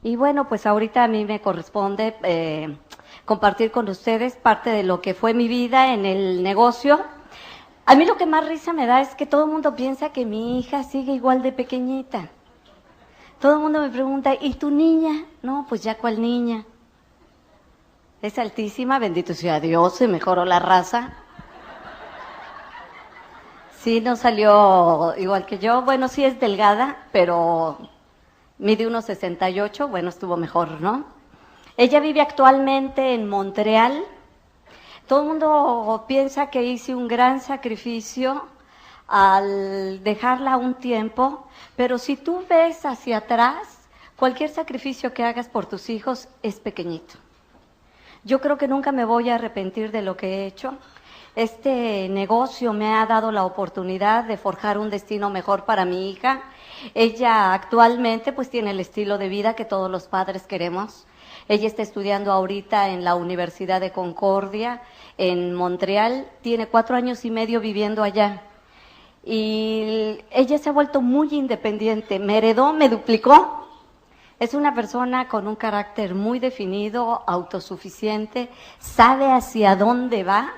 Y bueno, pues ahorita a mí me corresponde compartir con ustedes parte de lo que fue mi vida en el negocio. A mí lo que más risa me da es que todo el mundo piensa que mi hija sigue igual de pequeñita. Todo el mundo me pregunta, ¿y tu niña? No, pues ya cuál niña. Es altísima, bendito sea Dios, se mejoró la raza. Sí, no salió igual que yo. Bueno, sí es delgada, pero mide 1,68, bueno, estuvo mejor, ¿no? Ella vive actualmente en Montreal. Todo el mundo piensa que hice un gran sacrificio al dejarla un tiempo, pero si tú ves hacia atrás, cualquier sacrificio que hagas por tus hijos es pequeñito. Yo creo que nunca me voy a arrepentir de lo que he hecho. Este negocio me ha dado la oportunidad de forjar un destino mejor para mi hija. Ella actualmente pues tiene el estilo de vida que todos los padres queremos. Ella está estudiando ahorita en la Universidad de Concordia, en Montreal. Tiene 4 años y medio viviendo allá. Y ella se ha vuelto muy independiente. Me heredó, me duplicó. Es una persona con un carácter muy definido, autosuficiente, sabe hacia dónde va.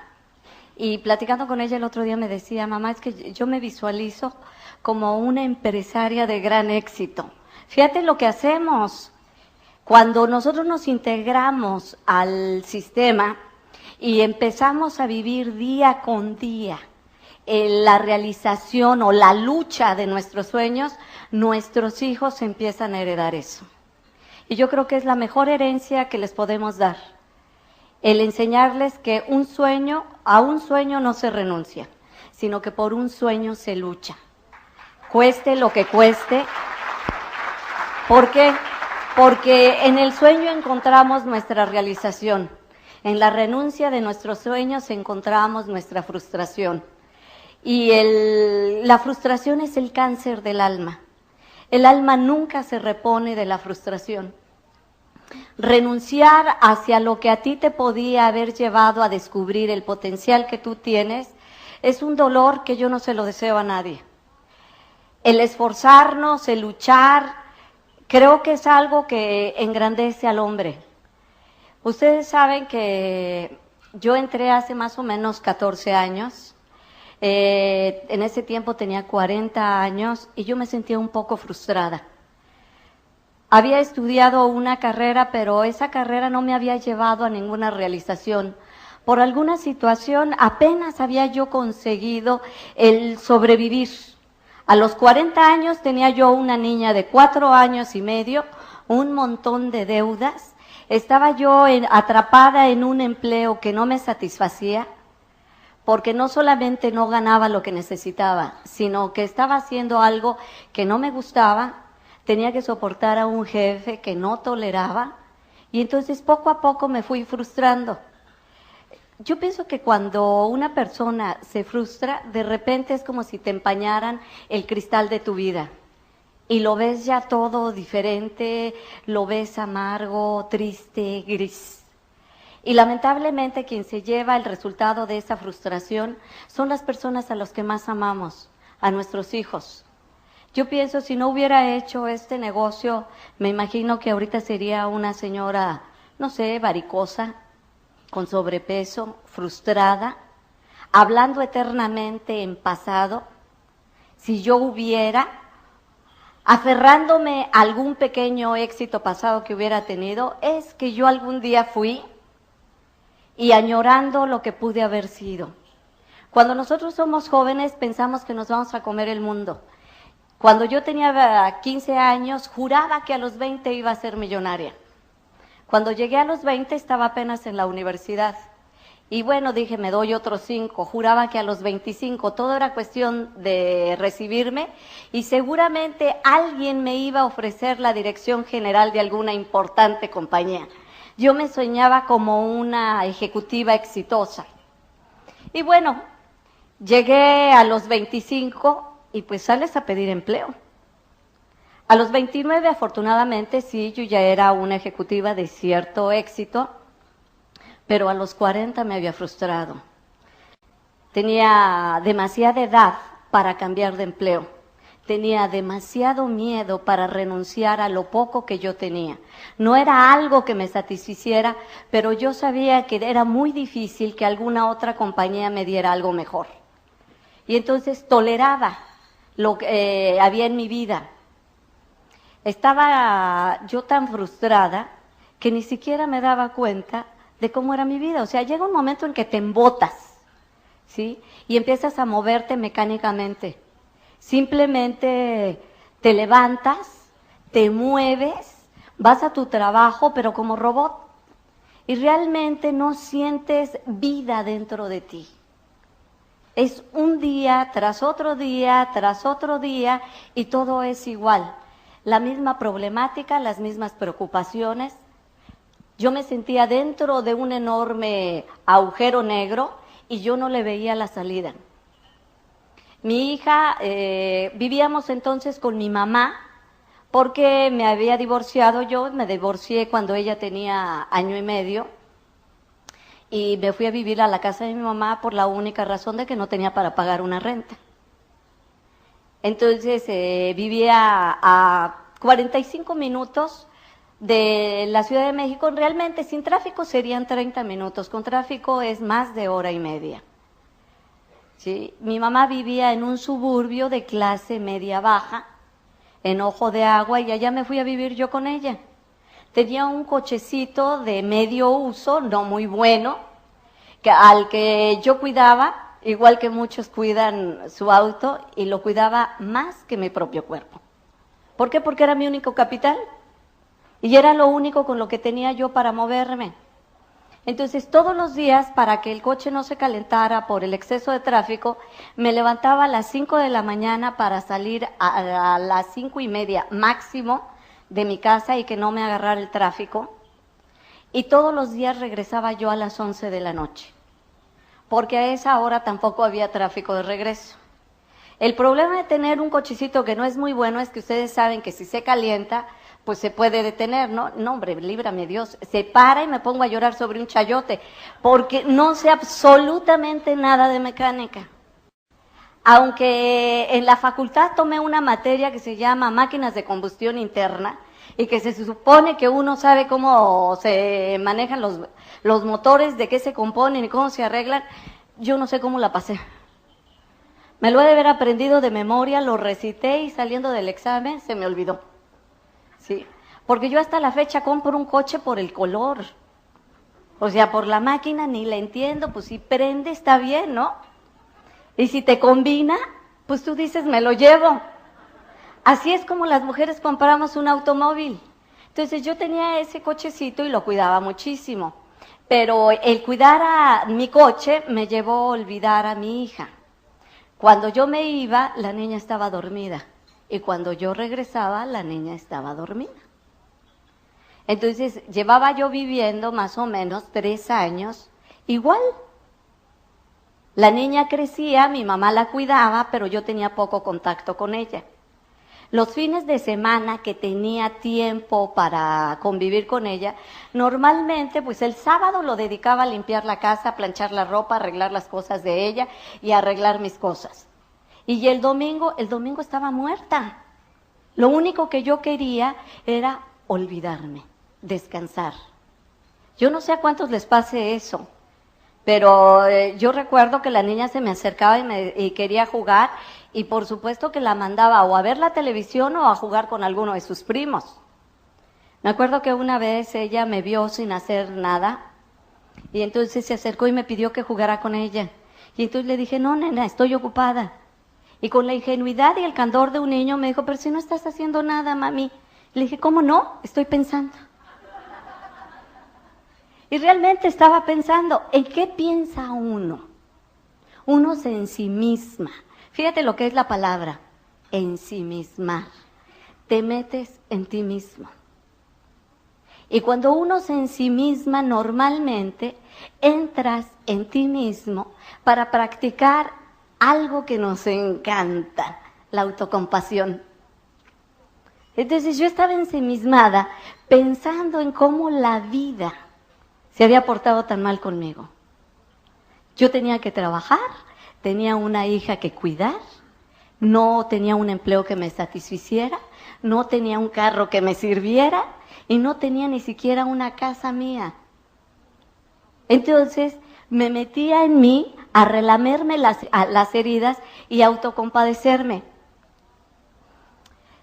Y platicando con ella el otro día me decía, mamá, es que yo me visualizo como una empresaria de gran éxito. Fíjate lo que hacemos. Cuando nosotros nos integramos al sistema y empezamos a vivir día con día la realización o la lucha de nuestros sueños, nuestros hijos empiezan a heredar eso. Y yo creo que es la mejor herencia que les podemos dar. El enseñarles que a un sueño no se renuncia, sino que por un sueño se lucha. Cueste lo que cueste. ¿Por qué? Porque en el sueño encontramos nuestra realización. En la renuncia de nuestros sueños encontramos nuestra frustración. Y la frustración es el cáncer del alma. El alma nunca se repone de la frustración. Renunciar hacia lo que a ti te podía haber llevado a descubrir el potencial que tú tienes es un dolor que yo no se lo deseo a nadie. El esforzarnos, el luchar, creo que es algo que engrandece al hombre. Ustedes saben que yo entré hace más o menos 14 años. En ese tiempo tenía 40 años y yo me sentía un poco frustrada. Había estudiado una carrera, pero esa carrera no me había llevado a ninguna realización. Por alguna situación apenas había yo conseguido el sobrevivir. A los 40 años tenía yo una niña de 4 años y medio, un montón de deudas. Estaba yo atrapada en un empleo que no me satisfacía, porque no solamente no ganaba lo que necesitaba, sino que estaba haciendo algo que no me gustaba, tenía que soportar a un jefe que no toleraba, y entonces poco a poco me fui frustrando. Yo pienso que cuando una persona se frustra, de repente es como si te empañaran el cristal de tu vida, y lo ves ya todo diferente, lo ves amargo, triste, gris. Y lamentablemente quien se lleva el resultado de esa frustración son las personas a las que más amamos, a nuestros hijos. Yo pienso, si no hubiera hecho este negocio, me imagino que ahorita sería una señora, no sé, varicosa, con sobrepeso, frustrada, hablando eternamente en pasado. Si yo hubiera, aferrándome a algún pequeño éxito pasado que hubiera tenido, es que yo algún día fui y añorando lo que pude haber sido. Cuando nosotros somos jóvenes pensamos que nos vamos a comer el mundo. Cuando yo tenía 15 años, juraba que a los 20 iba a ser millonaria. Cuando llegué a los 20 estaba apenas en la universidad. Y bueno, dije, me doy otros 5. Juraba que a los 25 todo era cuestión de recibirme y seguramente alguien me iba a ofrecer la dirección general de alguna importante compañía. Yo me soñaba como una ejecutiva exitosa. Y bueno, llegué a los 25 y pues sales a pedir empleo. A los 29, afortunadamente, sí, yo ya era una ejecutiva de cierto éxito, pero a los 40 me había frustrado. Tenía demasiada edad para cambiar de empleo. tenía demasiado miedo para renunciar a lo poco que yo tenía. No era algo que me satisficiera, pero yo sabía que era muy difícil que alguna otra compañía me diera algo mejor. Y entonces toleraba lo que había en mi vida. Estaba yo tan frustrada que ni siquiera me daba cuenta de cómo era mi vida. O sea, llega un momento en que te embotas, ¿sí? Y empiezas a moverte mecánicamente. Simplemente te levantas, te mueves, vas a tu trabajo, pero como robot. Y realmente no sientes vida dentro de ti. Es un día tras otro día, tras otro día, y todo es igual. La misma problemática, las mismas preocupaciones. Yo me sentía dentro de un enorme agujero negro y yo no le veía la salida. Mi hija, vivíamos entonces con mi mamá, porque me había divorciado yo, me divorcié cuando ella tenía 1 año y medio, y me fui a vivir a la casa de mi mamá por la única razón de que no tenía para pagar una renta. Entonces vivía a 45 minutos de la Ciudad de México. Realmente sin tráfico serían 30 minutos, con tráfico es más de 1 hora y media. ¿Sí? Mi mamá vivía en un suburbio de clase media-baja, en Ojo de Agua, y allá me fui a vivir yo con ella. Tenía un cochecito de medio uso, no muy bueno, al que yo cuidaba, igual que muchos cuidan su auto, y lo cuidaba más que mi propio cuerpo. ¿Por qué? Porque era mi único capital, y era lo único con lo que tenía yo para moverme. Entonces, todos los días, para que el coche no se calentara por el exceso de tráfico, me levantaba a las 5 de la mañana para salir a las 5:30 máximo de mi casa y que no me agarrara el tráfico. Y todos los días regresaba yo a las 11 de la noche, porque a esa hora tampoco había tráfico de regreso. El problema de tener un cochecito que no es muy bueno es que ustedes saben que si se calienta, pues se puede detener, ¿no? No, hombre, líbrame Dios. Se para y me pongo a llorar sobre un chayote, porque no sé absolutamente nada de mecánica. Aunque en la facultad tomé una materia que se llama máquinas de combustión interna, y que se supone que uno sabe cómo se manejan los motores, de qué se componen y cómo se arreglan, yo no sé cómo la pasé. Me lo he de haber aprendido de memoria, lo recité y saliendo del examen se me olvidó. Sí, porque yo hasta la fecha compro un coche por el color. O sea, por la máquina ni la entiendo, pues si prende está bien, ¿no? Y si te combina, pues tú dices, me lo llevo. Así es como las mujeres compramos un automóvil. Entonces yo tenía ese cochecito y lo cuidaba muchísimo. Pero el cuidar a mi coche me llevó a olvidar a mi hija. Cuando yo me iba, la niña estaba dormida. Y cuando yo regresaba, la niña estaba dormida. Entonces, llevaba yo viviendo más o menos 3 años igual. La niña crecía, mi mamá la cuidaba, pero yo tenía poco contacto con ella. Los fines de semana que tenía tiempo para convivir con ella, normalmente, pues el sábado lo dedicaba a limpiar la casa, a planchar la ropa, a arreglar las cosas de ella y a arreglar mis cosas. Y el domingo estaba muerta. Lo único que yo quería era olvidarme, descansar. Yo no sé a cuántos les pase eso, pero yo recuerdo que la niña se me acercaba y quería jugar, y por supuesto que la mandaba o a ver la televisión o a jugar con alguno de sus primos. Me acuerdo que una vez ella me vio sin hacer nada, y entonces se acercó y me pidió que jugara con ella. Y entonces le dije, no, nena, estoy ocupada. Y con la ingenuidad y el candor de un niño me dijo, pero si no estás haciendo nada, mami. Le dije, ¿cómo no? Estoy pensando. Y realmente estaba pensando, ¿en qué piensa uno? Uno se ensimisma. Fíjate lo que es la palabra, ensimismar. Te metes en ti mismo. Y cuando uno se ensimisma, normalmente entras en ti mismo para practicar algo que nos encanta, la autocompasión. Entonces yo estaba ensimismada pensando en cómo la vida se había portado tan mal conmigo. Yo tenía que trabajar, tenía una hija que cuidar, no tenía un empleo que me satisficiera, no tenía un carro que me sirviera y no tenía ni siquiera una casa mía. Entonces me metía en mí a relamerme las heridas y autocompadecerme.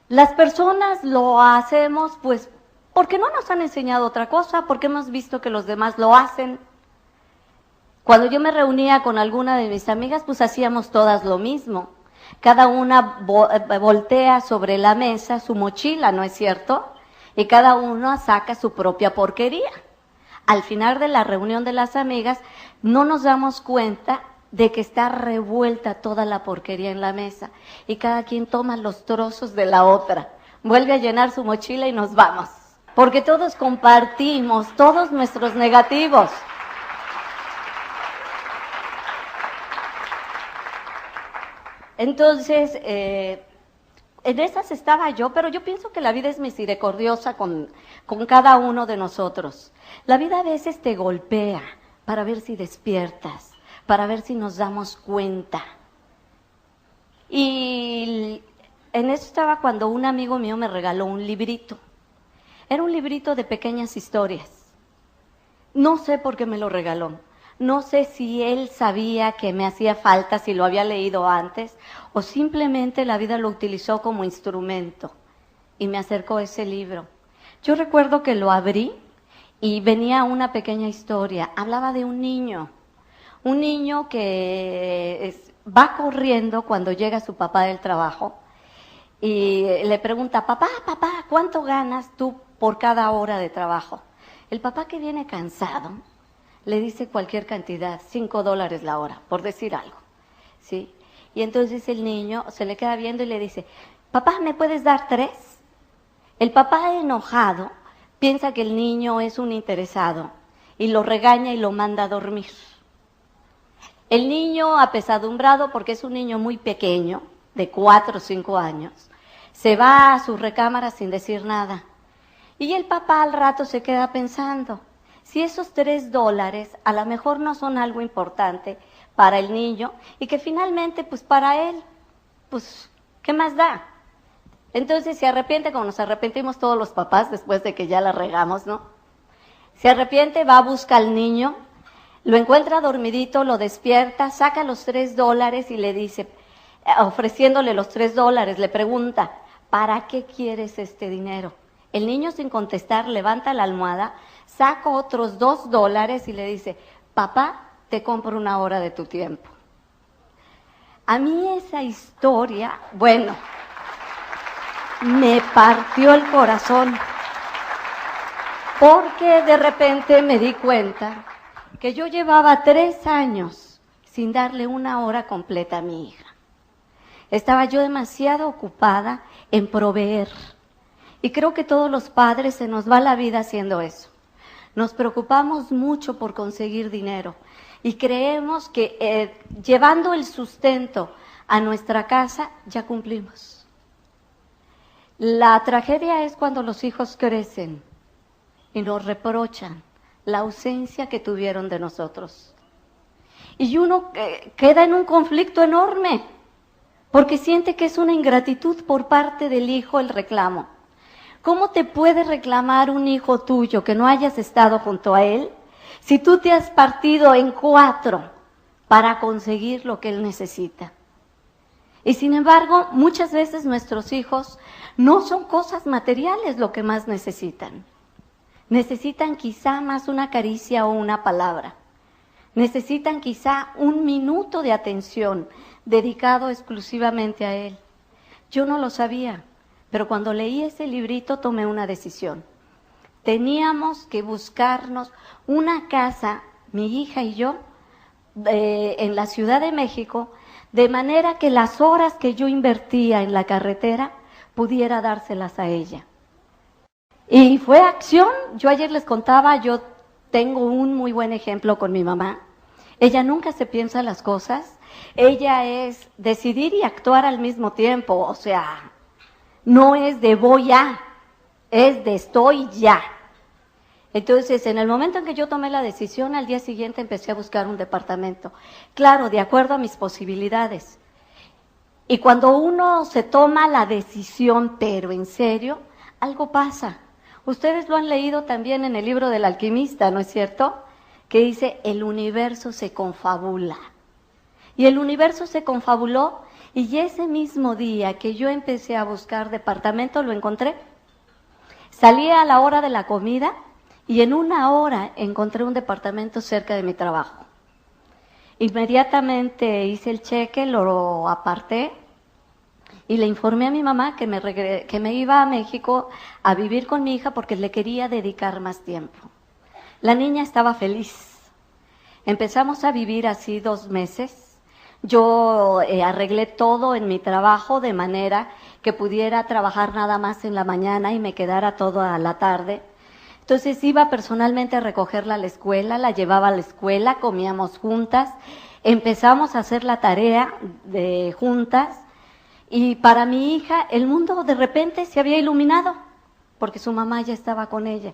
Las personas lo hacemos pues porque no nos han enseñado otra cosa, porque hemos visto que los demás lo hacen. Cuando yo me reunía con alguna de mis amigas, pues hacíamos todas lo mismo. Cada una voltea sobre la mesa su mochila, ¿no es cierto? Y cada una saca su propia porquería. Al final de la reunión de las amigas, no nos damos cuenta de que está revuelta toda la porquería en la mesa y cada quien toma los trozos de la otra, vuelve a llenar su mochila y nos vamos. Porque todos compartimos, todos nuestros negativos. Entonces, en esas estaba yo, pero yo pienso que la vida es misericordiosa con cada uno de nosotros. La vida a veces te golpea para ver si despiertas, para ver si nos damos cuenta. Y en eso estaba cuando un amigo mío me regaló un librito. Era un librito de pequeñas historias. No sé por qué me lo regaló. No sé si él sabía que me hacía falta, si lo había leído antes, o simplemente la vida lo utilizó como instrumento y me acercó ese libro. Yo recuerdo que lo abrí y venía una pequeña historia. Hablaba de un niño que va corriendo cuando llega su papá del trabajo y le pregunta, papá, ¿cuánto ganas tú por cada hora de trabajo? El papá, que viene cansado, le dice cualquier cantidad, $5 la hora, por decir algo, ¿sí? Y entonces el niño se le queda viendo y le dice, papá, ¿me puedes dar 3? El papá, enojado, piensa que el niño es un interesado y lo regaña y lo manda a dormir. El niño, apesadumbrado, porque es un niño muy pequeño, de 4 o 5 años, se va a su recámara sin decir nada. Y el papá al rato se queda pensando, si esos $3 a lo mejor no son algo importante para el niño y que finalmente pues para él, pues ¿qué más da? Entonces se arrepiente, como nos arrepentimos todos los papás después de que ya la regamos, ¿no? Se arrepiente, va a buscar al niño, lo encuentra dormidito, lo despierta, saca los $3 y le dice, ofreciéndole los $3, le pregunta, ¿para qué quieres este dinero? El niño, sin contestar, levanta la almohada, saca otros $2 y le dice, papá, te compro 1 hora de tu tiempo. A mí esa historia, bueno, me partió el corazón, porque de repente me di cuenta que yo llevaba 3 años sin darle 1 hora completa a mi hija. Estaba yo demasiado ocupada en proveer. Y creo que todos los padres se nos va la vida haciendo eso. Nos preocupamos mucho por conseguir dinero y creemos que llevando el sustento a nuestra casa ya cumplimos. La tragedia es cuando los hijos crecen y nos reprochan la ausencia que tuvieron de nosotros. Y uno queda en un conflicto enorme porque siente que es una ingratitud por parte del hijo el reclamo. ¿Cómo te puede reclamar un hijo tuyo que no hayas estado junto a él si tú te has partido en 4 para conseguir lo que él necesita? Y sin embargo, muchas veces nuestros hijos no son cosas materiales lo que más necesitan. Necesitan quizá más una caricia o una palabra. Necesitan quizá 1 minuto de atención dedicado exclusivamente a él. Yo no lo sabía. Pero cuando leí ese librito tomé una decisión. Teníamos que buscarnos una casa, mi hija y yo, en la Ciudad de México, de manera que las horas que yo invertía en la carretera pudiera dárselas a ella. Y fue acción. Yo ayer les contaba, yo tengo un muy buen ejemplo con mi mamá. Ella nunca se piensa las cosas. Ella es decidir y actuar al mismo tiempo, o sea, no es de voy a, es de estoy ya. Entonces, en el momento en que yo tomé la decisión, al día siguiente empecé a buscar un departamento. Claro, de acuerdo a mis posibilidades. Y cuando uno se toma la decisión, pero en serio, algo pasa. Ustedes lo han leído también en el libro del alquimista, ¿no es cierto? Que dice, el universo se confabula. Y el universo se confabuló, y ese mismo día que yo empecé a buscar departamento, lo encontré. Salí a la hora de la comida, y en 1 hora encontré un departamento cerca de mi trabajo. Inmediatamente hice el cheque, lo aparté, y le informé a mi mamá que me iba a México a vivir con mi hija porque le quería dedicar más tiempo. La niña estaba feliz. Empezamos a vivir así 2 meses. Yo arreglé todo en mi trabajo de manera que pudiera trabajar nada más en la mañana y me quedara toda la tarde. Entonces iba personalmente a recogerla a la escuela, la llevaba a la escuela, comíamos juntas, empezamos a hacer la tarea de juntas. Y para mi hija el mundo de repente se había iluminado, porque su mamá ya estaba con ella.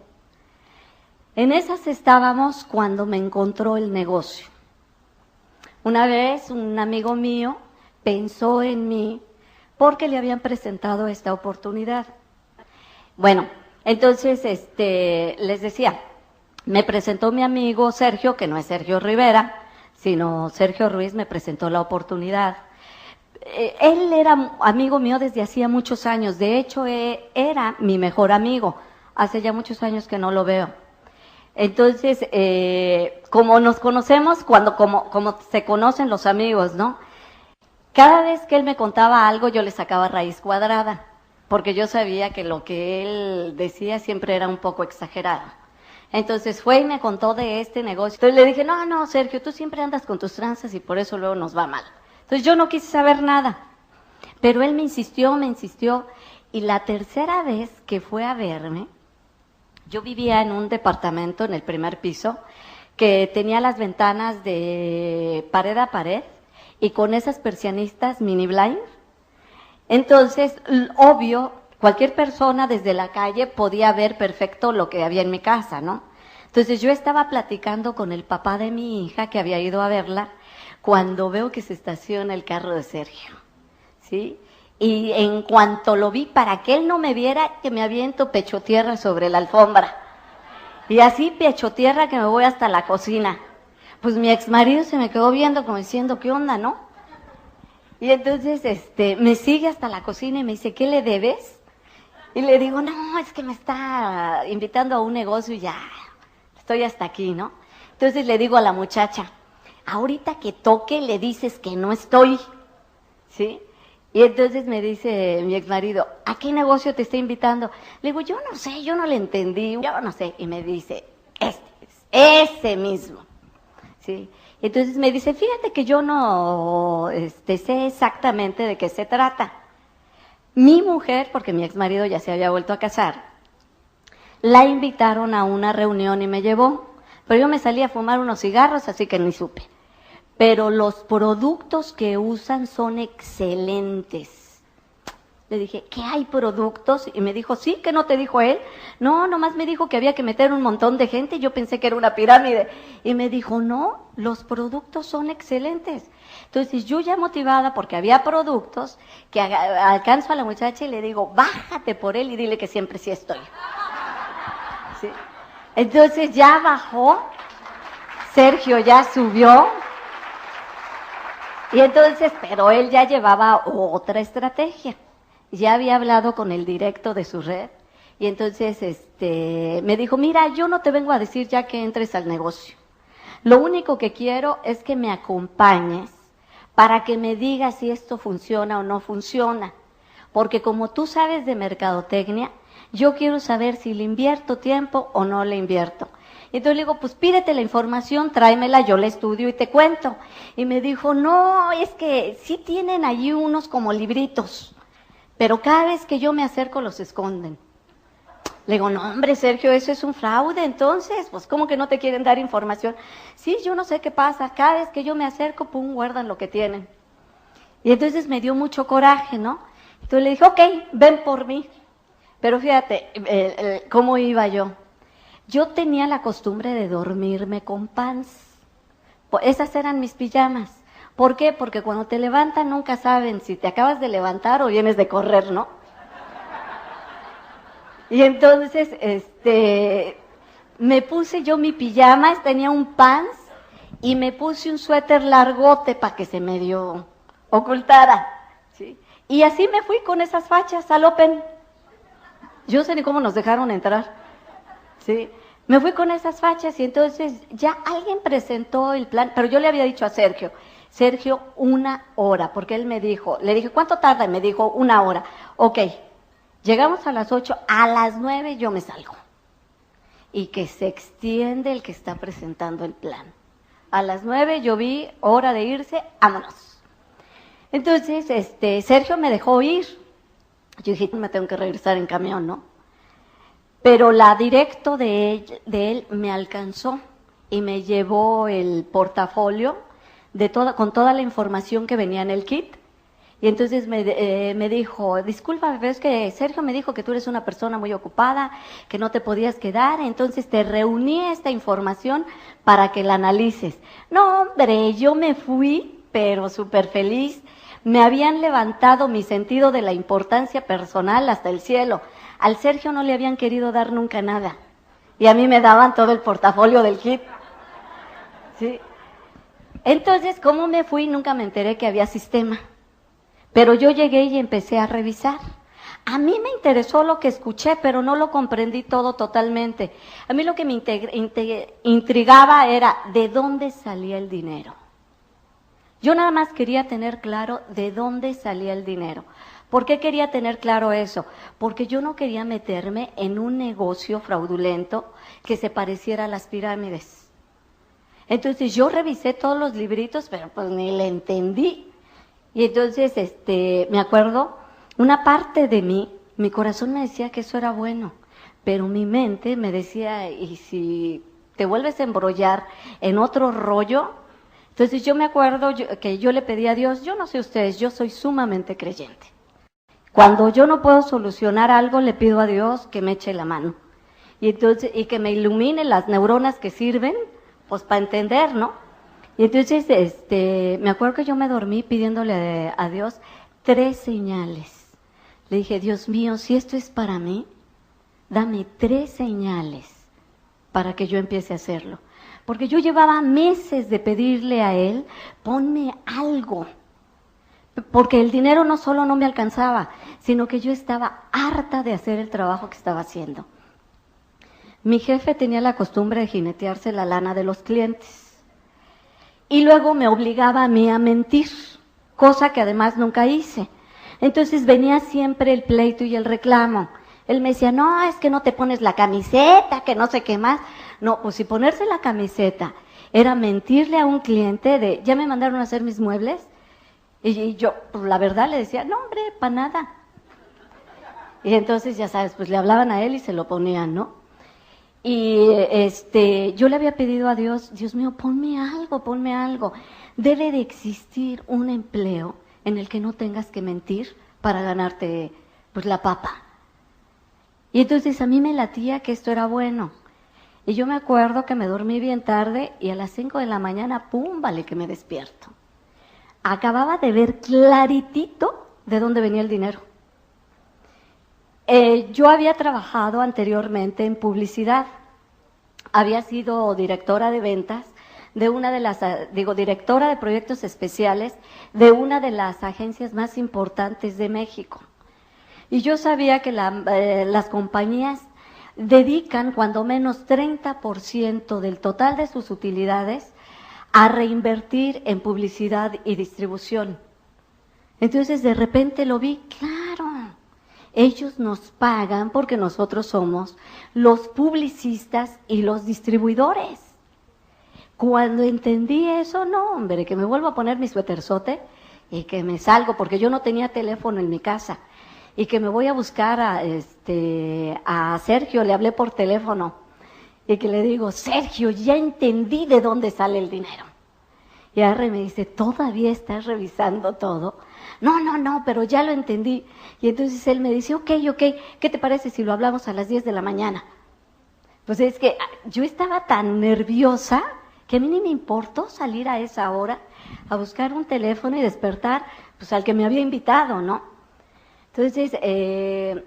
En esas estábamos cuando me encontró el negocio. Una vez un amigo mío pensó en mí porque le habían presentado esta oportunidad. Bueno, entonces les decía, me presentó mi amigo Sergio, que no es Sergio Rivera, sino Sergio Ruiz, me presentó la oportunidad. Él era amigo mío desde hacía muchos años, de hecho era mi mejor amigo, hace ya muchos años que no lo veo. Entonces, como nos conocemos, como se conocen los amigos, ¿no? Cada vez que él me contaba algo, yo le sacaba raíz cuadrada, porque yo sabía que lo que él decía siempre era un poco exagerado. Entonces fue y me contó de este negocio. Entonces le dije, no, Sergio, tú siempre andas con tus tranzas y por eso luego nos va mal. Entonces yo no quise saber nada, pero él me insistió, y la tercera vez que fue a verme, yo vivía en un departamento en el primer piso que tenía las ventanas de pared a pared y con esas persianistas mini blind. Entonces, obvio, cualquier persona desde la calle podía ver perfecto lo que había en mi casa, ¿no? Entonces yo estaba platicando con el papá de mi hija que había ido a verla, cuando veo que se estaciona el carro de Sergio, ¿sí? Y en cuanto lo vi, para que él no me viera, que me aviento pecho tierra sobre la alfombra. Y así pecho tierra que me voy hasta la cocina. Pues mi exmarido se me quedó viendo como diciendo, ¿qué onda, no? Y entonces me sigue hasta la cocina y me dice, ¿qué le debes? Y le digo, no, es que me está invitando a un negocio y ya, estoy hasta aquí, ¿no? Entonces le digo a la muchacha, ahorita que toque le dices que no estoy, ¿sí? Y entonces me dice mi exmarido, ¿a qué negocio te está invitando? Le digo, yo no sé, yo no le entendí, yo no sé. Y me dice, ese mismo, ¿sí? Entonces me dice, fíjate que yo no sé exactamente de qué se trata. Mi mujer, porque mi exmarido ya se había vuelto a casar, la invitaron a una reunión y me llevó, pero yo me salí a fumar unos cigarros, así que ni supe. Pero los productos que usan son excelentes. Le dije, ¿qué hay productos? Y me dijo, sí, ¿qué no te dijo él? No, nomás me dijo que había que meter un montón de gente, yo pensé que era una pirámide. Y me dijo, no, los productos son excelentes. Entonces yo ya motivada, porque había productos, que alcanzo a la muchacha y le digo, bájate por él y dile que siempre sí estoy. ¿Sí? Entonces ya bajó, Sergio ya subió. Y entonces, pero él ya llevaba otra estrategia. Ya había hablado con el directo de su red. Y entonces me dijo, mira, yo no te vengo a decir ya que entres al negocio. Lo único que quiero es que me acompañes para que me digas si esto funciona o no funciona. Porque como tú sabes de mercadotecnia, yo quiero saber si le invierto tiempo o no le invierto. Entonces le digo, pues pídete la información, tráemela, yo la estudio y te cuento. Y me dijo, no, es que sí tienen allí unos como libritos, pero cada vez que yo me acerco los esconden. Le digo, no, hombre, Sergio, eso es un fraude, entonces, pues, ¿cómo que no te quieren dar información? Sí, yo no sé qué pasa, cada vez que yo me acerco, pum, guardan lo que tienen. Y entonces me dio mucho coraje, ¿no? Entonces le dije, ok, ven por mí. Pero fíjate, ¿cómo iba yo? Yo tenía la costumbre de dormirme con pants. Esas eran mis pijamas, ¿Por qué? Porque cuando te levantan nunca saben si te acabas de levantar o vienes de correr, ¿no? Y entonces, me puse yo mi pijama, tenía un pants y me puse un suéter largote para que se medio ocultara, ¿sí? Y así me fui con esas fachas al Open. Yo sé ni cómo nos dejaron entrar, ¿sí? Me fui con esas fachas y entonces ya alguien presentó el plan, pero yo le había dicho a Sergio, 1 hora, porque él me dijo, le dije, ¿cuánto tarda? Y me dijo, 1 hora. Ok, llegamos a las 8, a las 9 yo me salgo. Y que se extiende el que está presentando el plan. A las 9 yo vi, hora de irse, vámonos. Entonces, Sergio me dejó ir. Yo dije, me tengo que regresar en camión, ¿no? Pero la directo de él me alcanzó y me llevó el portafolio con toda la información que venía en el kit. Y entonces me dijo, disculpa, pero es que Sergio me dijo que tú eres una persona muy ocupada, que no te podías quedar, entonces te reuní esta información para que la analices. No, hombre, yo me fui, pero súper feliz. Me habían levantado mi sentido de la importancia personal hasta el cielo. Al Sergio no le habían querido dar nunca nada. Y a mí me daban todo el portafolio del kit. ¿Sí? Entonces, ¿cómo me fui? Nunca me enteré que había sistema. Pero yo llegué y empecé a revisar. A mí me interesó lo que escuché, pero no lo comprendí todo totalmente. A mí lo que me intrigaba era de dónde salía el dinero. Yo nada más quería tener claro de dónde salía el dinero. ¿Por qué quería tener claro eso? Porque yo no quería meterme en un negocio fraudulento que se pareciera a las pirámides. Entonces yo revisé todos los libritos, pero pues ni le entendí. Y entonces, me acuerdo, una parte de mí, mi corazón me decía que eso era bueno, pero mi mente me decía, ¿y si te vuelves a embrollar en otro rollo? Entonces yo me acuerdo que yo le pedí a Dios, yo no sé ustedes, yo soy sumamente creyente. Cuando yo no puedo solucionar algo, le pido a Dios que me eche la mano. Y entonces, y que me ilumine las neuronas que sirven, pues para entender, ¿no? Y entonces, me acuerdo que yo me dormí pidiéndole a Dios 3 señales. Le dije, Dios mío, si esto es para mí, dame 3 señales para que yo empiece a hacerlo. Porque yo llevaba meses de pedirle a Él, ponme algo. Porque el dinero no solo no me alcanzaba, sino que yo estaba harta de hacer el trabajo que estaba haciendo. Mi jefe tenía la costumbre de jinetearse la lana de los clientes. Y luego me obligaba a mí a mentir, cosa que además nunca hice. Entonces venía siempre el pleito y el reclamo. Él me decía, no, es que no te pones la camiseta, que no sé qué más. No, pues si ponerse la camiseta era mentirle a un cliente de, ya me mandaron a hacer mis muebles. Y yo, pues la verdad le decía, no hombre, para nada. Y entonces, ya sabes, pues le hablaban a él y se lo ponían, ¿no? Y yo le había pedido a Dios, Dios mío, ponme algo. Debe de existir un empleo en el que no tengas que mentir para ganarte pues la papa. Y entonces a mí me latía que esto era bueno. Y yo me acuerdo que me dormí bien tarde y a las 5 de la mañana, pum, vale que me despierto. Acababa de ver claritito de dónde venía el dinero. Yo había trabajado anteriormente en publicidad. Había sido directora de ventas de una de las, directora de proyectos especiales de una de las agencias más importantes de México. Y yo sabía que las compañías dedican cuando menos 30% del total de sus utilidades a reinvertir en publicidad y distribución. Entonces de repente lo vi, claro. Ellos nos pagan porque nosotros somos los publicistas y los distribuidores. Cuando entendí eso, no, hombre, que me vuelvo a poner mi suéterzote y que me salgo, porque yo no tenía teléfono en mi casa, y que me voy a buscar a Sergio, le hablé por teléfono, y que le digo, Sergio, ya entendí de dónde sale el dinero. Y Arre me dice, ¿todavía estás revisando todo? No, pero ya lo entendí. Y entonces él me dice, ok, ¿qué te parece si lo hablamos a las 10 de la mañana? Pues es que yo estaba tan nerviosa que a mí ni me importó salir a esa hora. a buscar un teléfono y despertar pues al que me había invitado, ¿no? Entonces,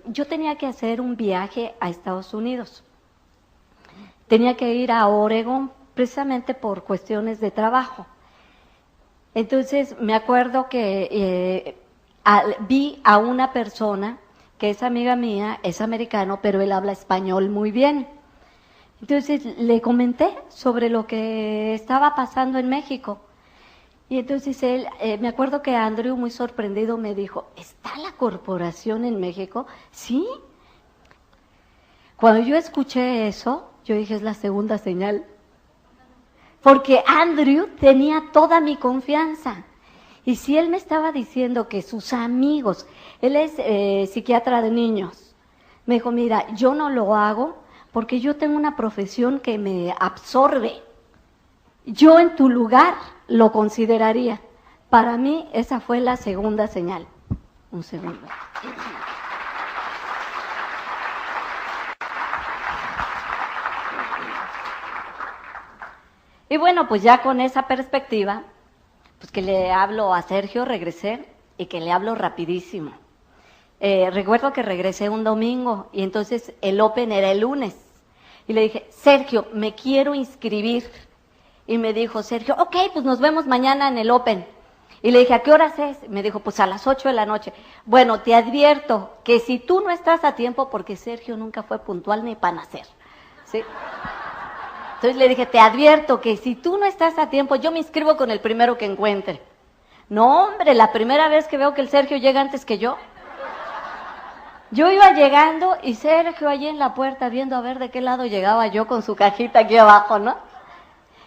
yo tenía que hacer un viaje a Estados Unidos. Tenía que ir a Oregon precisamente por cuestiones de trabajo. Entonces, me acuerdo que vi a una persona que es amiga mía, es americano, pero él habla español muy bien. Entonces, le comenté sobre lo que estaba pasando en México. Y entonces él, me acuerdo que Andrew, muy sorprendido, me dijo, ¿está la corporación en México? Sí. Cuando yo escuché eso, yo dije, es la segunda señal. Porque Andrew tenía toda mi confianza. Y si él me estaba diciendo que sus amigos, él es psiquiatra de niños, me dijo, mira, yo no lo hago porque yo tengo una profesión que me absorbe. Yo en tu lugar lo consideraría. Para mí esa fue la segunda señal. Un segundo. Y bueno, pues ya con esa perspectiva, pues que le hablo a Sergio, regresé, y que le hablo rapidísimo. Recuerdo que regresé un domingo, y entonces el Open era el lunes. Y le dije, Sergio, me quiero inscribir. Y me dijo Sergio, ok, pues nos vemos mañana en el Open. Y le dije, ¿a qué horas es? Me dijo, pues a las 8 de la noche. Bueno, te advierto que si tú no estás a tiempo, porque Sergio nunca fue puntual ni para nacer, ¿sí? Entonces le dije, te advierto que si tú no estás a tiempo, yo me inscribo con el primero que encuentre. No, hombre, la primera vez que veo que el Sergio llega antes que yo. Yo iba llegando y Sergio allí en la puerta viendo a ver de qué lado llegaba yo con su cajita aquí abajo, ¿no?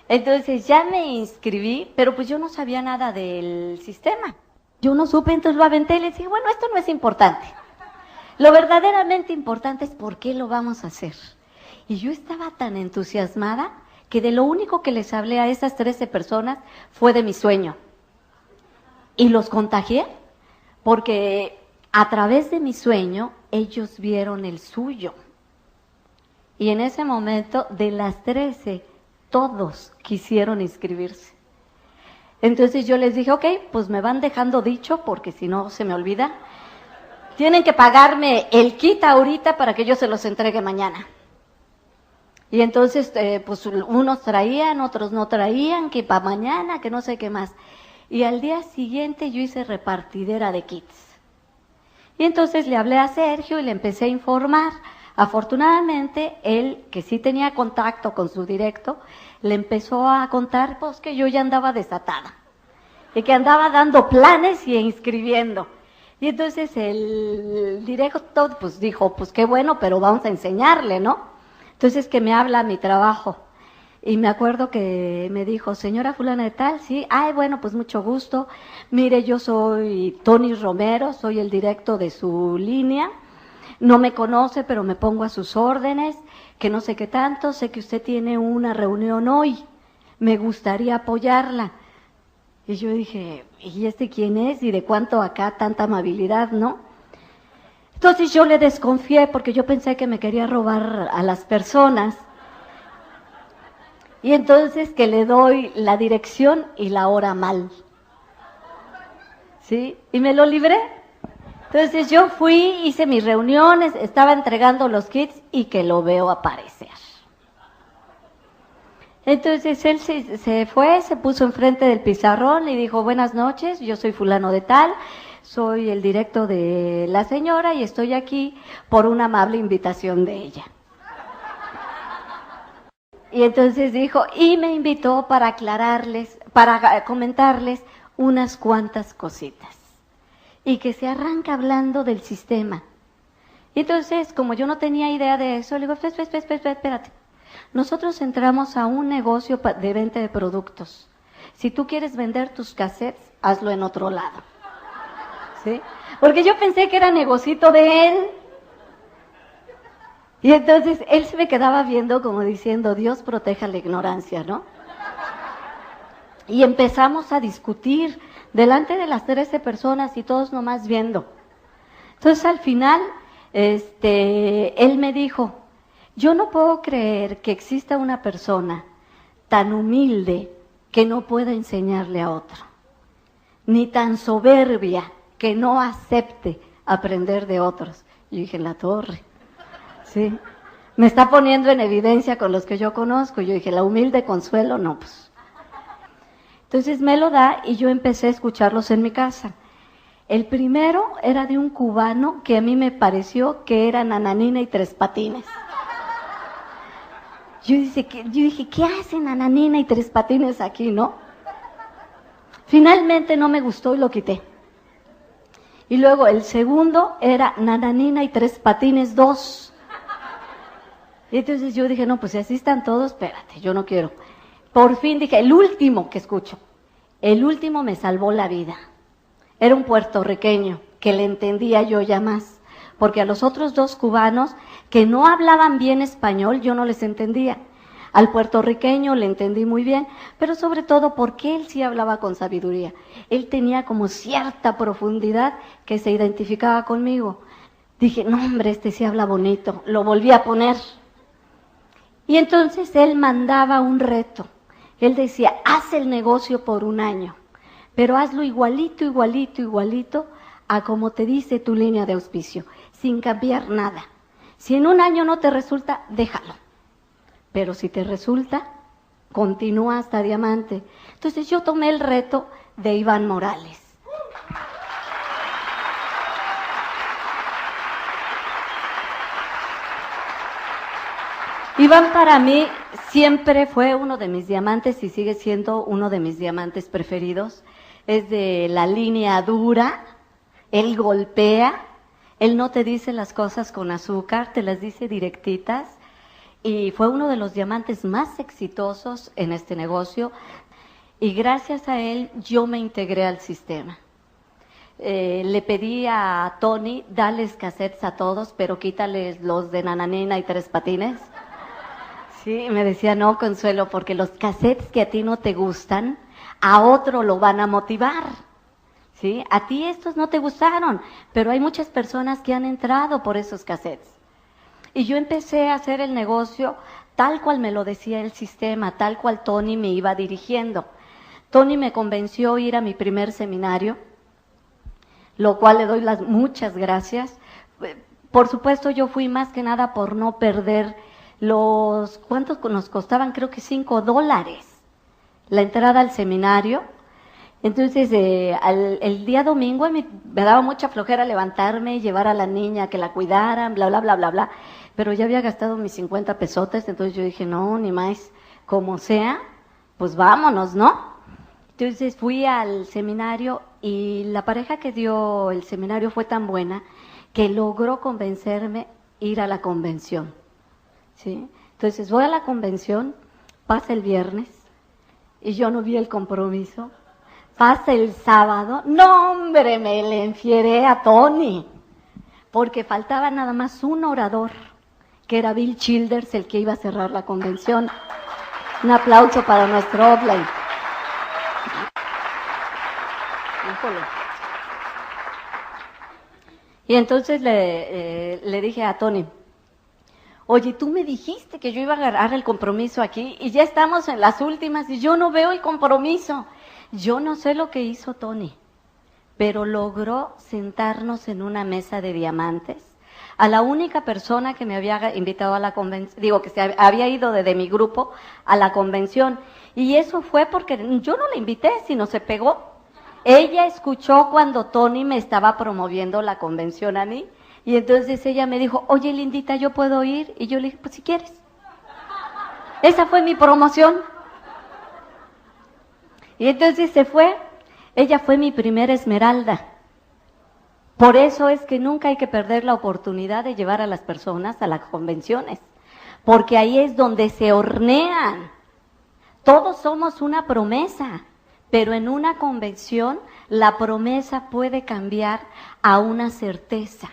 Entonces ya me inscribí, pero pues yo no sabía nada del sistema. Yo no supe, entonces lo aventé y le dije, bueno, esto no es importante. Lo verdaderamente importante es por qué lo vamos a hacer. Y yo estaba tan entusiasmada que de lo único que les hablé a esas 13 personas fue de mi sueño. Y los contagié porque a través de mi sueño ellos vieron el suyo. Y en ese momento, de las 13, todos quisieron inscribirse. Entonces yo les dije, ok, pues me van dejando dicho porque si no se me olvida. Tienen que pagarme el kit ahorita para que yo se los entregue mañana. Y entonces, pues unos traían, otros no traían, que para mañana, que no sé qué más. Y al día siguiente yo hice repartidera de kits. Y entonces le hablé a Sergio y le empecé a informar. Afortunadamente, él, que sí tenía contacto con su directo, le empezó a contar pues que yo ya andaba desatada. Y que andaba dando planes y inscribiendo. Y entonces el directo pues dijo, pues qué bueno, pero vamos a enseñarle, ¿no? Entonces que me habla mi trabajo. Y me acuerdo que me dijo, señora fulana de tal, sí, ay, bueno, pues mucho gusto. Mire, yo soy Tony Romero, soy el directo de su línea. No me conoce, pero me pongo a sus órdenes, que no sé qué tanto, sé que usted tiene una reunión hoy. Me gustaría apoyarla. Y yo dije, ¿y este quién es? ¿Y de cuánto acá tanta amabilidad, no? Entonces yo le desconfié porque yo pensé que me quería robar a las personas. Y entonces que le doy la dirección y la hora mal. ¿Sí? Y me lo libré. Entonces yo fui, hice mis reuniones, estaba entregando los kits y que lo veo aparecer. Entonces él se fue, se puso enfrente del pizarrón y dijo, buenas noches, yo soy fulano de tal, soy el directo de la señora y estoy aquí por una amable invitación de ella. Y entonces dijo, y me invitó para aclararles, para comentarles unas cuantas cositas. Y que se arranca hablando del sistema. Y entonces, como yo no tenía idea de eso, le digo, espérate. Nosotros entramos a un negocio de venta de productos. Si tú quieres vender tus cassettes, hazlo en otro lado. ¿Sí? Porque yo pensé que era negocito de él. Y entonces él se me quedaba viendo como diciendo, Dios proteja la ignorancia, ¿no? Y empezamos a discutir delante de las 13 personas y todos nomás viendo. Entonces al final, él me dijo, yo no puedo creer que exista una persona tan humilde que no pueda enseñarle a otro, ni tan soberbia que no acepte aprender de otros. Y dije, la torre, sí, me está poniendo en evidencia con los que yo conozco. Yo dije, la humilde Consuelo, no, pues. Entonces me lo da y yo empecé a escucharlos en mi casa. El primero era de un cubano que a mí me pareció que era Nananina y Tres Patines. Yo dije, ¿qué hacen Nananina y Tres Patines aquí, no? Finalmente no me gustó y lo quité. Y luego el segundo era Nananina y Tres Patines 2. Y entonces yo dije, no, pues si así están todos, espérate, yo no quiero. Por fin dije, el último que escucho, el último me salvó la vida. Era un puertorriqueño que le entendía yo ya más, porque a los otros dos cubanos que no hablaban bien español, yo no les entendía. Al puertorriqueño le entendí muy bien, pero sobre todo porque él sí hablaba con sabiduría. Él tenía como cierta profundidad que se identificaba conmigo. Dije, no hombre, este sí habla bonito. Lo volví a poner. Y entonces él mandaba un reto. Él decía, haz el negocio por 1 año, pero hazlo igualito, igualito, igualito a como te dice tu línea de auspicio, sin cambiar nada. Si en 1 año no te resulta, déjalo. Pero si te resulta, continúa hasta diamante. Entonces yo tomé el reto de Iván Morales. Iván para mí siempre fue uno de mis diamantes y sigue siendo uno de mis diamantes preferidos. Es de la línea dura, él golpea, él no te dice las cosas con azúcar, te las dice directitas. Y fue uno de los diamantes más exitosos en este negocio. Y gracias a él yo me integré al sistema. Le pedí a Tony, dales cassettes a todos, pero quítales los de Nananina y Tres Patines. Sí, me decía, no, Consuelo, porque los cassettes que a ti no te gustan, a otro lo van a motivar. ¿Sí? A ti estos no te gustaron, pero hay muchas personas que han entrado por esos cassettes. Y yo empecé a hacer el negocio tal cual me lo decía el sistema, tal cual Tony me iba dirigiendo. Tony me convenció a ir a mi primer seminario, lo cual le doy las muchas gracias. Por supuesto, yo fui más que nada por no perder ¿cuántos nos costaban? Creo que $5 la entrada al seminario. Entonces, el día domingo me daba mucha flojera levantarme, llevar a la niña, que la cuidaran, bla, bla, bla, bla, bla. Pero ya había gastado mis 50 pesotes, entonces yo dije, no, ni más, como sea, pues vámonos, ¿no? Entonces fui al seminario y la pareja que dio el seminario fue tan buena que logró convencerme ir a la convención. ¿Sí? Entonces voy a la convención, pasa el viernes y yo no vi el compromiso. Pasa el sábado, no hombre, me le enfieré a Tony, porque faltaba nada más un orador, que era Bill Childers, el que iba a cerrar la convención. Un aplauso para nuestro offline. Y entonces le dije a Tony, oye, tú me dijiste que yo iba a agarrar el compromiso aquí y ya estamos en las últimas y yo no veo el compromiso. Yo no sé lo que hizo Tony, pero logró sentarnos en una mesa de diamantes. A la única persona que me había invitado a la convención, que se había ido de mi grupo a la convención. Y eso fue porque yo no la invité, sino se pegó. Ella escuchó cuando Tony me estaba promoviendo la convención a mí. Y entonces ella me dijo, oye, Lindita, ¿yo puedo ir? Y yo le dije, pues si quieres. Esa fue mi promoción. Y entonces se fue. Ella fue mi primera esmeralda. Por eso es que nunca hay que perder la oportunidad de llevar a las personas a las convenciones. Porque ahí es donde se hornean. Todos somos una promesa. Pero en una convención la promesa puede cambiar a una certeza.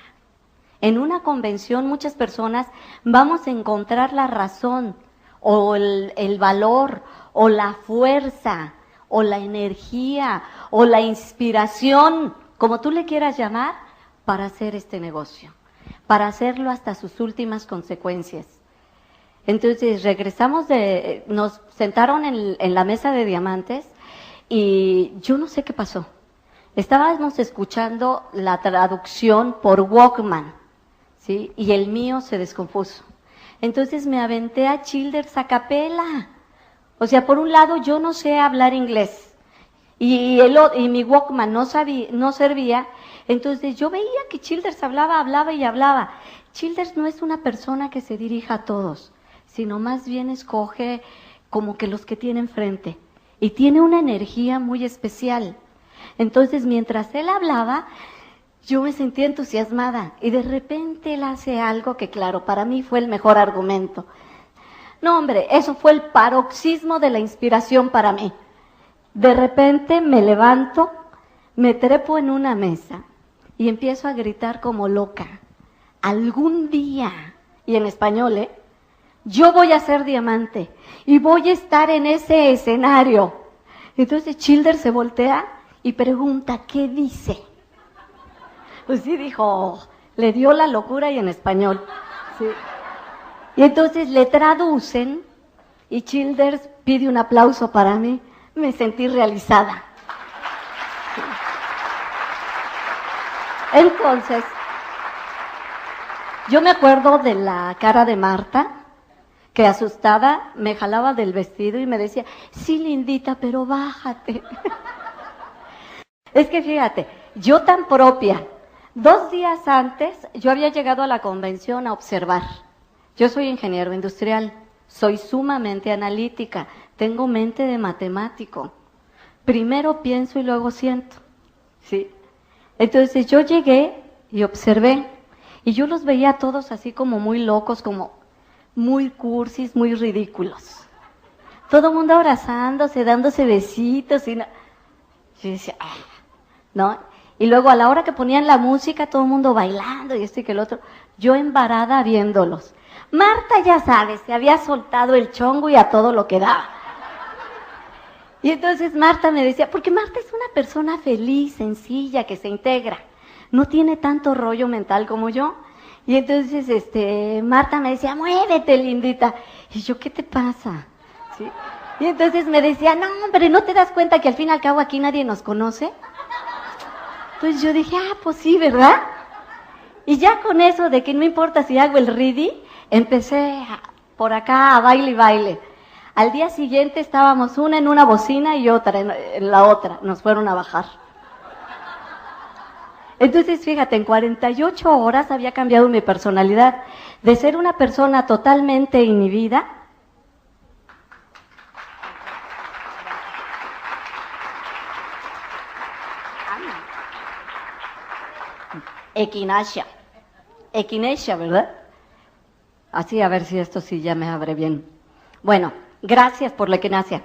En una convención muchas personas vamos a encontrar la razón o el valor o la fuerza o la energía o la inspiración, como tú le quieras llamar, para hacer este negocio, para hacerlo hasta sus últimas consecuencias. Entonces regresamos nos sentaron en la mesa de diamantes y yo no sé qué pasó. Estábamos escuchando la traducción por Walkman, ¿sí? Y el mío se descompuso. Entonces me aventé a Childers a capela. O sea, por un lado yo no sé hablar inglés y mi Walkman no servía. Entonces yo veía que Childers hablaba y hablaba. Childers no es una persona que se dirija a todos, sino más bien escoge como que los que tiene enfrente. Y tiene una energía muy especial. Entonces, mientras él hablaba, yo me sentía entusiasmada. Y de repente él hace algo que, claro, para mí fue el mejor argumento. No, hombre, eso fue el paroxismo de la inspiración para mí. De repente me levanto, me trepo en una mesa y empiezo a gritar como loca. Algún día, y en español, yo voy a ser diamante y voy a estar en ese escenario. Entonces Childers se voltea y pregunta, ¿qué dice? Pues sí, dijo, le dio la locura y en español. Sí. Y entonces le traducen y Childers pide un aplauso para mí. Me sentí realizada. Sí. Entonces, yo me acuerdo de la cara de Marta, que asustada me jalaba del vestido y me decía, sí, lindita, pero bájate. Es que fíjate, yo tan propia, 2 días antes yo había llegado a la convención a observar. Yo soy ingeniero industrial, soy sumamente analítica, tengo mente de matemático. Primero pienso y luego siento, ¿sí? Entonces yo llegué y observé, y yo los veía a todos así como muy locos, como muy cursis, muy ridículos. Todo el mundo abrazándose, dándose besitos, y no. Yo decía, ¿no? Y luego a la hora que ponían la música, todo el mundo bailando y esto y que el otro, yo embarada viéndolos. Marta, ya sabes, se había soltado el chongo y a todo lo que daba. Y entonces Marta me decía, porque Marta es una persona feliz, sencilla, que se integra, no tiene tanto rollo mental como yo. Y entonces Marta me decía, muévete, lindita. Y yo, ¿qué te pasa? ¿Sí? Y entonces me decía, no, hombre, ¿no te das cuenta que al fin y al cabo aquí nadie nos conoce? Entonces yo dije, pues sí, ¿verdad? Y ya con eso de que no importa si hago el ready, empecé por acá a baile y baile. Al día siguiente estábamos una en una bocina y otra en la otra. Nos fueron a bajar. Entonces, fíjate, en 48 horas había cambiado mi personalidad. De ser una persona totalmente inhibida, equinacia, ¿verdad? Así, a ver si esto sí ya me abre bien. Bueno, gracias por la equinacia.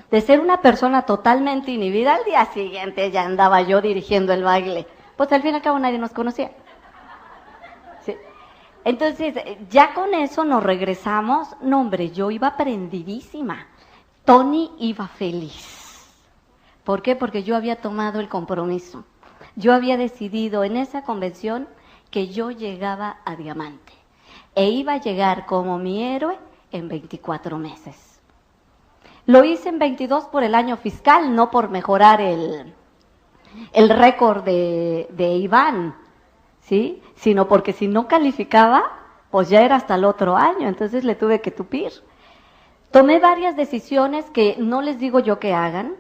De ser una persona totalmente inhibida, al día siguiente ya andaba yo dirigiendo el baile. Pues al fin y al cabo nadie nos conocía. ¿Sí? Entonces, ya con eso nos regresamos. No, hombre, yo iba prendidísima. Tony iba feliz. ¿Por qué? Porque yo había tomado el compromiso. Yo había decidido en esa convención que yo llegaba a diamante. E iba a llegar como mi héroe en 24 meses. Lo hice en 22 por el año fiscal, no por mejorar el récord de Iván, ¿sí? Sino porque si no calificaba, pues ya era hasta el otro año, entonces le tuve que tupir. Tomé varias decisiones que no les digo yo que hagan,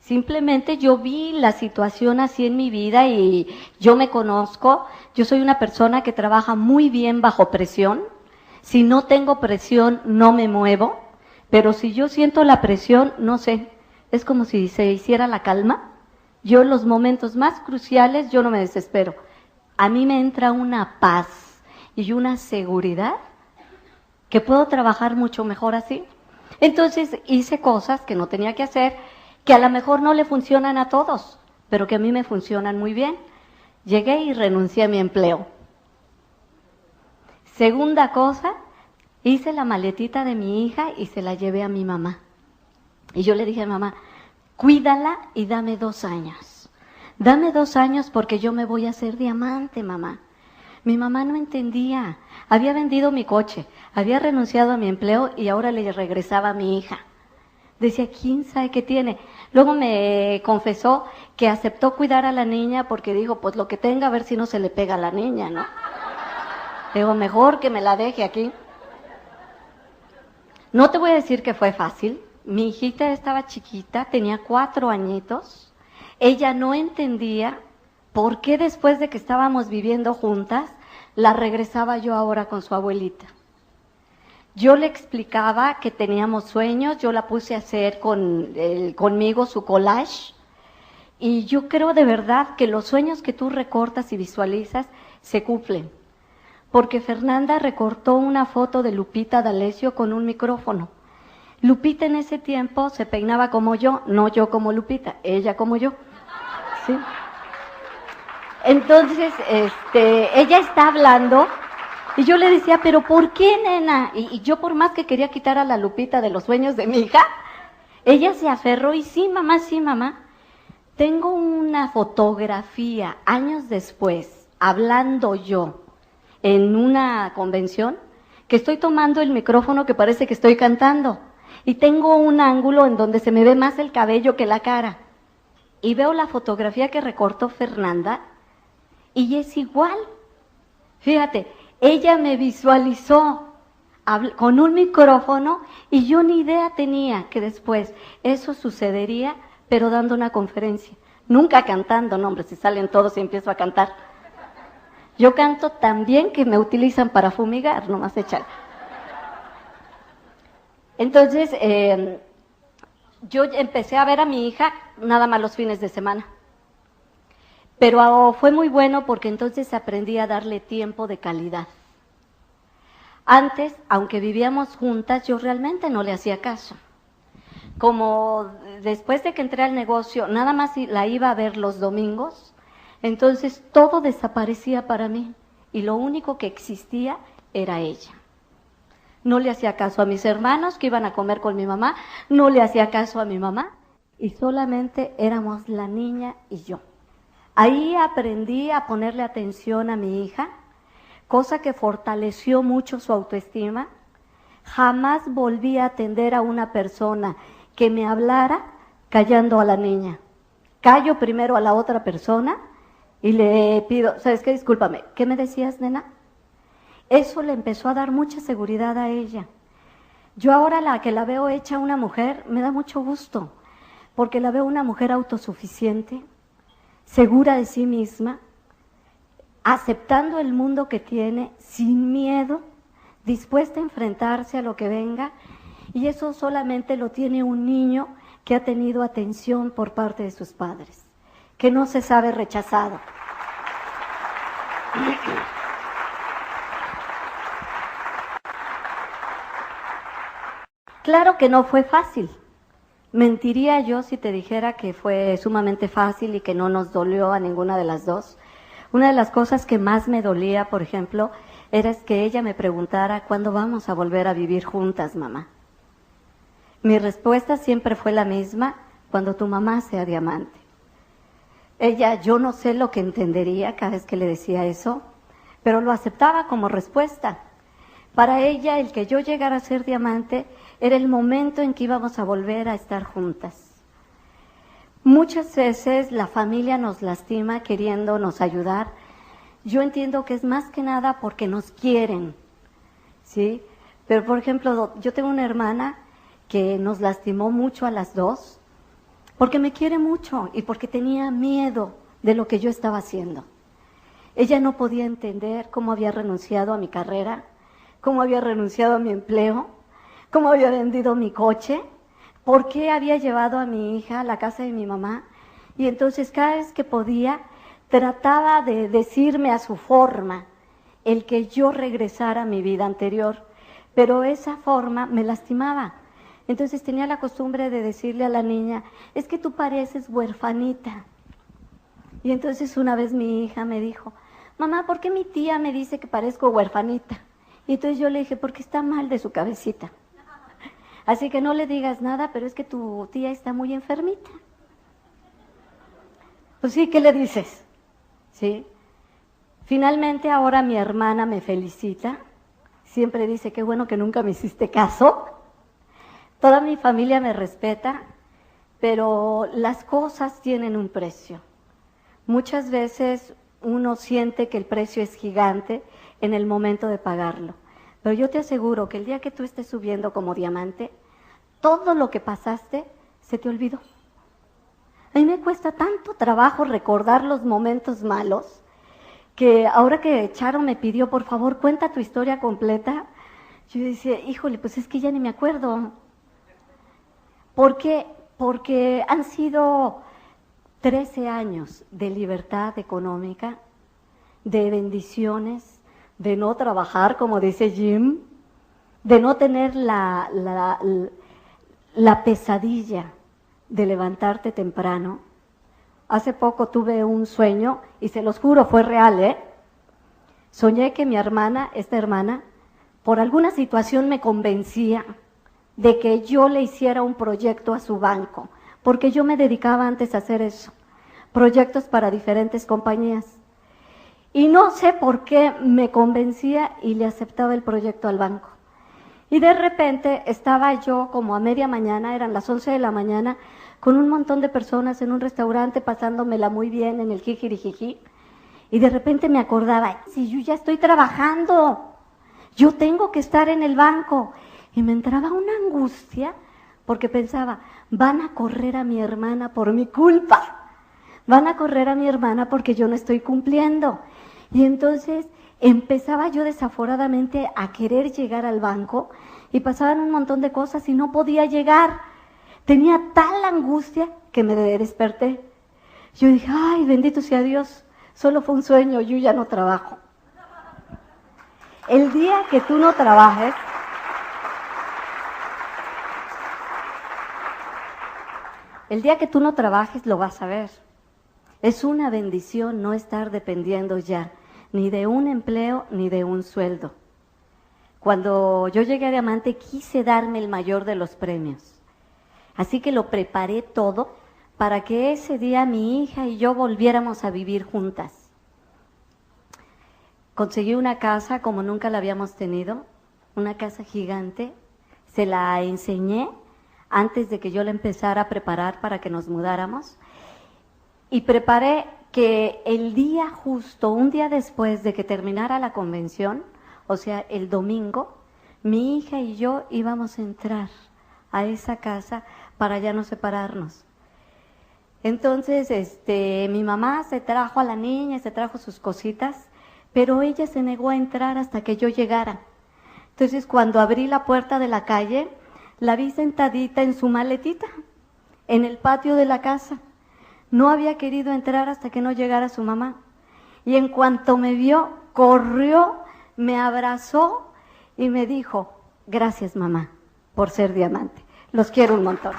simplemente yo vi la situación así en mi vida y yo me conozco, yo soy una persona que trabaja muy bien bajo presión, si no tengo presión no me muevo. Pero si yo siento la presión, no sé, es como si se hiciera la calma. Yo en los momentos más cruciales, yo no me desespero. A mí me entra una paz y una seguridad que puedo trabajar mucho mejor así. Entonces hice cosas que no tenía que hacer, que a lo mejor no le funcionan a todos, pero que a mí me funcionan muy bien. Llegué y renuncié a mi empleo. Segunda cosa, hice la maletita de mi hija y se la llevé a mi mamá. Y yo le dije a mamá, cuídala y dame 2 años. Dame 2 años porque yo me voy a hacer diamante, mamá. Mi mamá no entendía. Había vendido mi coche, había renunciado a mi empleo y ahora le regresaba a mi hija. Decía, ¿quién sabe qué tiene? Luego me confesó que aceptó cuidar a la niña porque dijo, pues lo que tenga, a ver si no se le pega a la niña, ¿no? Digo, mejor que me la deje aquí. No te voy a decir que fue fácil. Mi hijita estaba chiquita, tenía 4 añitos. Ella no entendía por qué después de que estábamos viviendo juntas, la regresaba yo ahora con su abuelita. Yo le explicaba que teníamos sueños, yo la puse a hacer conmigo su collage, y yo creo de verdad que los sueños que tú recortas y visualizas se cumplen. Porque Fernanda recortó una foto de Lupita D'Alessio con un micrófono. Lupita en ese tiempo se peinaba como yo, no yo como Lupita, ella como yo. ¿Sí? Entonces, ella está hablando y yo le decía, pero ¿por qué, nena? Y yo por más que quería quitar a la Lupita de los sueños de mi hija, ella se aferró y sí, mamá. Tengo una fotografía años después, hablando yo en una convención, que estoy tomando el micrófono que parece que estoy cantando. Y tengo un ángulo en donde se me ve más el cabello que la cara. Y veo la fotografía que recortó Fernanda y es igual. Fíjate, ella me visualizó con un micrófono y yo ni idea tenía que después eso sucedería, pero dando una conferencia. Nunca cantando, no hombre, si salen todos y empiezo a cantar. Yo canto tan bien que me utilizan para fumigar, nomás echar. Entonces, yo empecé a ver a mi hija nada más los fines de semana. Pero fue muy bueno porque entonces aprendí a darle tiempo de calidad. Antes, aunque vivíamos juntas, yo realmente no le hacía caso. Como después de que entré al negocio, nada más la iba a ver los domingos, entonces todo desaparecía para mí y lo único que existía era ella. No le hacía caso a mis hermanos que iban a comer con mi mamá, no le hacía caso a mi mamá y solamente éramos la niña y yo. Ahí aprendí a ponerle atención a mi hija, cosa que fortaleció mucho su autoestima. Jamás volví a atender a una persona que me hablara callando a la niña. Callo primero a la otra persona y le pido, ¿sabes qué? Discúlpame, ¿qué me decías, nena? Eso le empezó a dar mucha seguridad a ella. Yo ahora la que la veo hecha una mujer, me da mucho gusto, porque la veo una mujer autosuficiente, segura de sí misma, aceptando el mundo que tiene, sin miedo, dispuesta a enfrentarse a lo que venga, y eso solamente lo tiene un niño que ha tenido atención por parte de sus padres, que no se sabe rechazado. Claro que no fue fácil. Mentiría yo si te dijera que fue sumamente fácil y que no nos dolió a ninguna de las dos. Una de las cosas que más me dolía, por ejemplo, era que ella me preguntara ¿cuándo vamos a volver a vivir juntas, mamá? Mi respuesta siempre fue la misma: cuando tu mamá sea diamante. Ella, yo no sé lo que entendería cada vez que le decía eso, pero lo aceptaba como respuesta. Para ella, el que yo llegara a ser diamante era el momento en que íbamos a volver a estar juntas. Muchas veces la familia nos lastima queriéndonos ayudar. Yo entiendo que es más que nada porque nos quieren, ¿sí? Pero, por ejemplo, yo tengo una hermana que nos lastimó mucho a las dos, porque me quiere mucho y porque tenía miedo de lo que yo estaba haciendo. Ella no podía entender cómo había renunciado a mi carrera, cómo había renunciado a mi empleo, cómo había vendido mi coche, por qué había llevado a mi hija a la casa de mi mamá. Y entonces cada vez que podía, trataba de decirme a su forma el que yo regresara a mi vida anterior, pero esa forma me lastimaba. Entonces tenía la costumbre de decirle a la niña, es que tú pareces huerfanita. Y entonces una vez mi hija me dijo, mamá, ¿por qué mi tía me dice que parezco huerfanita? Y entonces yo le dije, porque está mal de su cabecita. Así que no le digas nada, pero es que tu tía está muy enfermita. Pues sí, ¿qué le dices? ¿Sí? Finalmente ahora mi hermana me felicita, siempre dice, qué bueno que nunca me hiciste caso. Toda mi familia me respeta, pero las cosas tienen un precio. Muchas veces uno siente que el precio es gigante en el momento de pagarlo. Pero yo te aseguro que el día que tú estés subiendo como diamante, todo lo que pasaste se te olvidó. A mí me cuesta tanto trabajo recordar los momentos malos, que ahora que Charo me pidió, por favor, cuenta tu historia completa, yo decía, híjole, pues es que ya ni me acuerdo. ¿Por qué? Porque han sido 13 años de libertad económica, de bendiciones, de no trabajar, como dice Jim, de no tener la pesadilla de levantarte temprano. Hace poco tuve un sueño, y se los juro, fue real, ¿eh? Soñé que mi hermana, esta hermana, por alguna situación me convencía de que yo le hiciera un proyecto a su banco, porque yo me dedicaba antes a hacer eso, proyectos para diferentes compañías. Y no sé por qué me convencía y le aceptaba el proyecto al banco. Y de repente estaba yo como a media mañana, eran las 11 de la mañana, con un montón de personas en un restaurante pasándomela muy bien en el jijirijiji. Y de repente me acordaba, si yo ya estoy trabajando, yo tengo que estar en el banco. Y me entraba una angustia porque pensaba, van a correr a mi hermana por mi culpa. Van a correr a mi hermana porque yo no estoy cumpliendo. Y entonces empezaba yo desaforadamente a querer llegar al banco y pasaban un montón de cosas y no podía llegar. Tenía tal angustia que me desperté. Yo dije, ay, bendito sea Dios, solo fue un sueño, yo ya no trabajo. El día que tú no trabajes, lo vas a ver. Es una bendición no estar dependiendo ya ni de un empleo ni de un sueldo. Cuando yo llegué a Diamante quise darme el mayor de los premios. Así que lo preparé todo para que ese día mi hija y yo volviéramos a vivir juntas. Conseguí una casa como nunca la habíamos tenido, una casa gigante. Se la enseñé antes de que yo la empezara a preparar para que nos mudáramos. Y preparé que el día justo, un día después de que terminara la convención, o sea, el domingo, mi hija y yo íbamos a entrar a esa casa para ya no separarnos. Entonces, mi mamá se trajo a la niña, se trajo sus cositas, pero ella se negó a entrar hasta que yo llegara. Entonces, cuando abrí la puerta de la calle, la vi sentadita en su maletita, en el patio de la casa. No había querido entrar hasta que no llegara su mamá. Y en cuanto me vio, corrió, me abrazó y me dijo, gracias mamá por ser diamante. Los quiero un montón.